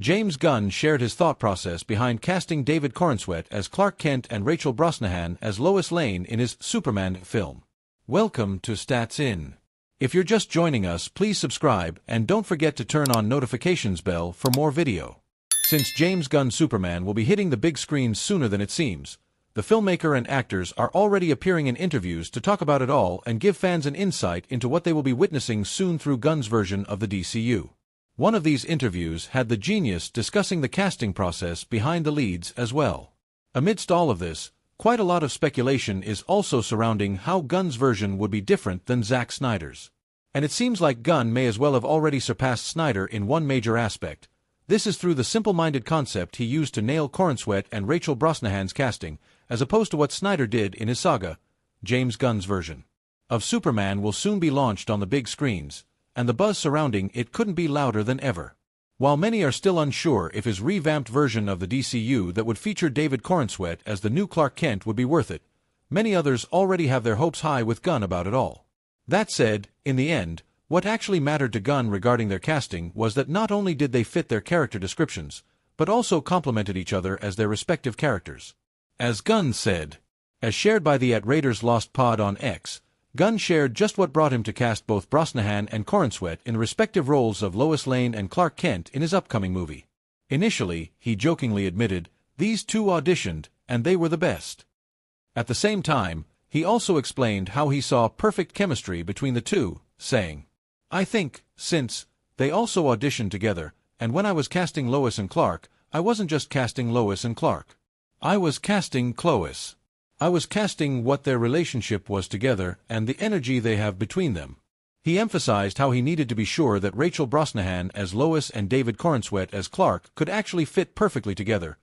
James Gunn shared his thought process behind casting David Corenswet as Clark Kent and Rachel Brosnahan as Lois Lane in his Superman film. Welcome to Stats In. If you're just joining us, please subscribe and don't forget to turn on notifications bell for more video. Since James Gunn's Superman will be hitting the big screens sooner than it seems, the filmmaker and actors are already appearing in interviews to talk about it all and give fans an insight into what they will be witnessing soon through Gunn's version of the DCU. One of these interviews had the genius discussing the casting process behind the leads as well. Amidst all of this, quite a lot of speculation is also surrounding how Gunn's version would be different than Zack Snyder's. And it seems like Gunn may as well have already surpassed Snyder in one major aspect. This is through the simple-minded concept he used to nail Corenswet and Rachel Brosnahan's casting, as opposed to what Snyder did in his saga. James Gunn's version of Superman will soon be launched on the big screens, and the buzz surrounding it couldn't be louder than ever. While many are still unsure if his revamped version of the DCU that would feature David Corenswet as the new Clark Kent would be worth it, many others already have their hopes high with Gunn about it all. That said, in the end, what actually mattered to Gunn regarding their casting was that not only did they fit their character descriptions, but also complemented each other as their respective characters. As Gunn said, as shared by the @Raiders Lost Pod on X, Gunn shared just what brought him to cast both Brosnahan and Corenswet in the respective roles of Lois Lane and Clark Kent in his upcoming movie. Initially, he jokingly admitted, these two auditioned, and they were the best. At the same time, he also explained how he saw perfect chemistry between the two, saying, I think, since they also auditioned together, and when I was casting Lois and Clark, I wasn't just casting Lois and Clark. I was casting Clois. I was casting what their relationship was together and the energy they have between them. He emphasized how he needed to be sure that Rachel Brosnahan as Lois and David Corenswet as Clark could actually fit perfectly together.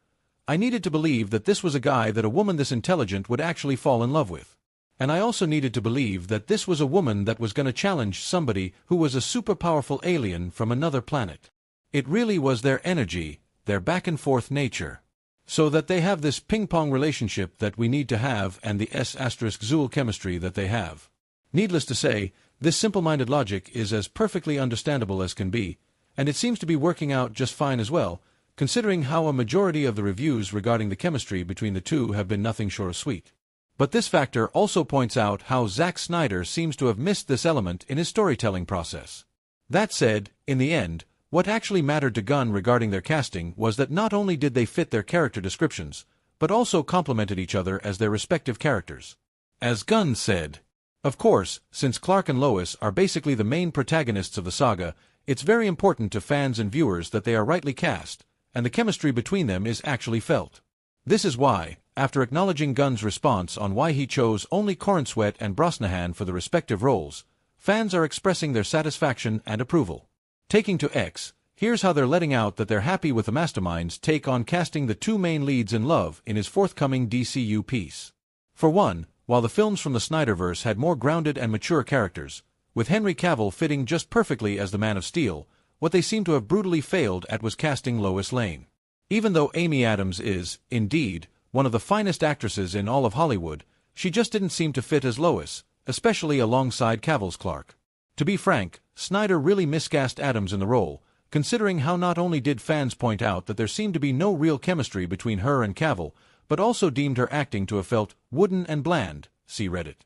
I needed to believe that this was a guy that a woman this intelligent would actually fall in love with. And I also needed to believe that this was a woman that was going to challenge somebody who was a super powerful alien from another planet. It really was their energy, their back-and-forth nature. So that they have this ping-pong relationship that we need to have and the S**Zool chemistry that they have. Needless to say, this simple-minded logic is as perfectly understandable as can be, and it seems to be working out just fine as well, considering how a majority of the reviews regarding the chemistry between the two have been nothing short of sweet. But this factor also points out how Zack Snyder seems to have missed this element in his storytelling process. That said, in the end, what actually mattered to Gunn regarding their casting was that not only did they fit their character descriptions, but also complemented each other as their respective characters. As Gunn said, of course, since Clark and Lois are basically the main protagonists of the saga, it's very important to fans and viewers that they are rightly cast, and the chemistry between them is actually felt. This is why, after acknowledging Gunn's response on why he chose only Corenswet and Brosnahan for the respective roles, fans are expressing their satisfaction and approval. Taking to X, here's how they're letting out that they're happy with the mastermind's take on casting the two main leads in love in his forthcoming DCU piece. For one, while the films from the Snyderverse had more grounded and mature characters, with Henry Cavill fitting just perfectly as the Man of Steel, what they seem to have brutally failed at was casting Lois Lane. Even though Amy Adams is, indeed, one of the finest actresses in all of Hollywood, she just didn't seem to fit as Lois, especially alongside Cavill's Clark. To be frank, Snyder really miscast Adams in the role, considering how not only did fans point out that there seemed to be no real chemistry between her and Cavill, but also deemed her acting to have felt wooden and bland, see Reddit.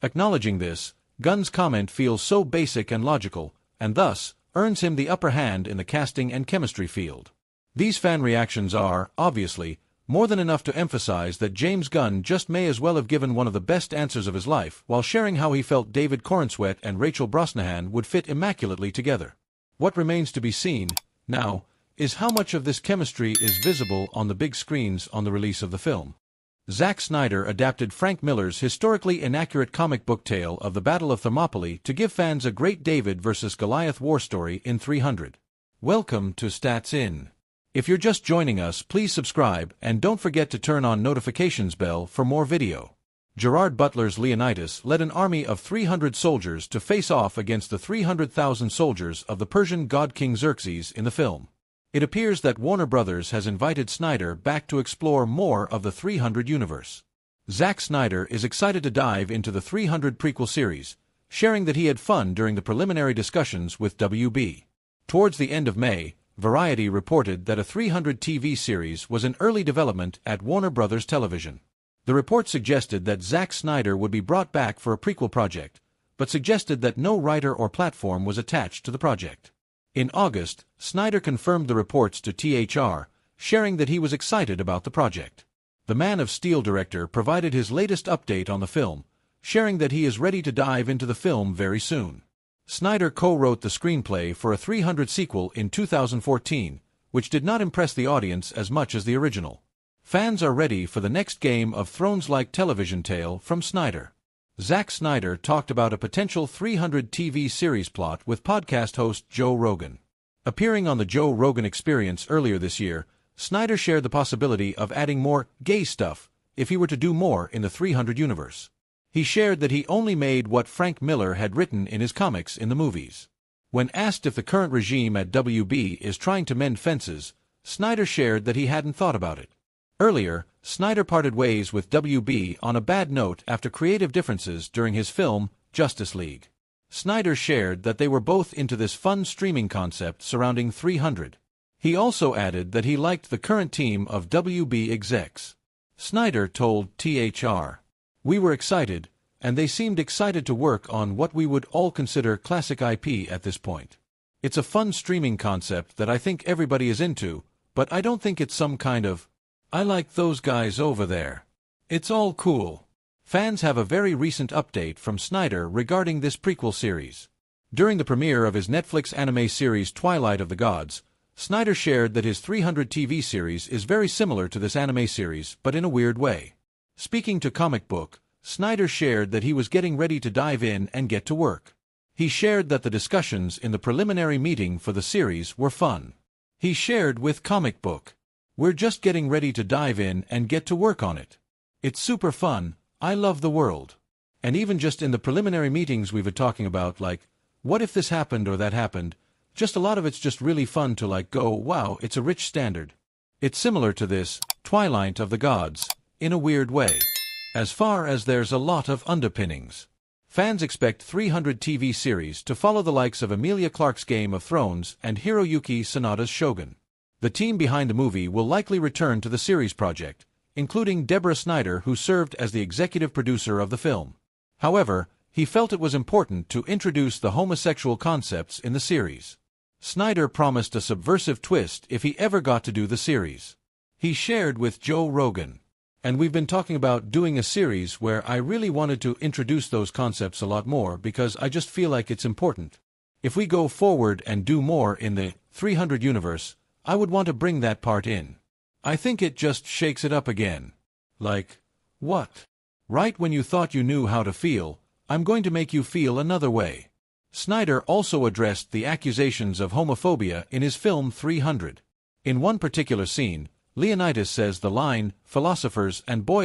Acknowledging this, Gunn's comment feels so basic and logical, and thus, earns him the upper hand in the casting and chemistry field. These fan reactions are, obviously, more than enough to emphasize that James Gunn just may as well have given one of the best answers of his life while sharing how he felt David Corenswet and Rachel Brosnahan would fit immaculately together. What remains to be seen, now, is how much of this chemistry is visible on the big screens on the release of the film. Zack Snyder adapted Frank Miller's historically inaccurate comic book tale of the Battle of Thermopylae to give fans a great David versus Goliath war story in 300. Welcome to Stats In. If you're just joining us, please subscribe and don't forget to turn on notifications bell for more video. Gerard Butler's Leonidas led an army of 300 soldiers to face off against the 300,000 soldiers of the Persian god King Xerxes in the film. It appears that Warner Brothers has invited Snyder back to explore more of the 300 universe. Zack Snyder is excited to dive into the 300 prequel series, sharing that he had fun during the preliminary discussions with WB. Towards the end of May, Variety reported that a 300 TV series was in early development at Warner Bros. Television. The report suggested that Zack Snyder would be brought back for a prequel project, but suggested that no writer or platform was attached to the project. In August, Snyder confirmed the reports to THR, sharing that he was excited about the project. The Man of Steel director provided his latest update on the film, sharing that he is ready to dive into the film very soon. Snyder co-wrote the screenplay for a 300 sequel in 2014, which did not impress the audience as much as the original. Fans are ready for the next Game of Thrones-like television tale from Snyder. Zack Snyder talked about a potential 300 TV series plot with podcast host Joe Rogan. Appearing on the Joe Rogan Experience earlier this year, Snyder shared the possibility of adding more gay stuff if he were to do more in the 300 universe. He shared that he only made what Frank Miller had written in his comics in the movies. When asked if the current regime at WB is trying to mend fences, Snyder shared that he hadn't thought about it. Earlier, Snyder parted ways with WB on a bad note after creative differences during his film, Justice League. Snyder shared that they were both into this fun streaming concept surrounding 300. He also added that he liked the current team of WB execs. Snyder told THR, "We were excited, and they seemed excited to work on what we would all consider classic IP at this point. It's a fun streaming concept that I think everybody is into, but I don't think it's some kind of, I like those guys over there. It's all cool." Fans have a very recent update from Snyder regarding this prequel series. During the premiere of his Netflix anime series Twilight of the Gods, Snyder shared that his 300 TV series is very similar to this anime series, but in a weird way. Speaking to Comic Book, Snyder shared that he was getting ready to dive in and get to work. He shared that the discussions in the preliminary meeting for the series were fun. He shared with Comic Book, "We're just getting ready to dive in and get to work on it. It's super fun, I love the world. And even just in the preliminary meetings we were talking about, like, what if this happened or that happened, just a lot of it's just really fun to like go, wow, it's a rich standard. It's similar to this, Twilight of the Gods, in a weird way. As far as there's a lot of underpinnings. Fans expect 300 TV series to follow the likes of Emilia Clarke's Game of Thrones and Hiroyuki Sanada's Shogun. The team behind the movie will likely return to the series project, including Deborah Snyder, who served as the executive producer of the film. However, he felt it was important to introduce the homosexual concepts in the series. Snyder promised a subversive twist if he ever got to do the series. He shared with Joe Rogan, "And we've been talking about doing a series where I really wanted to introduce those concepts a lot more because I just feel like it's important. If we go forward and do more in the 300 universe, I would want to bring that part in. I think it just shakes it up again. Like, what? Right when you thought you knew how to feel, I'm going to make you feel another way." Snyder also addressed the accusations of homophobia in his film 300. In one particular scene, Leonidas says the line, "Philosophers and boys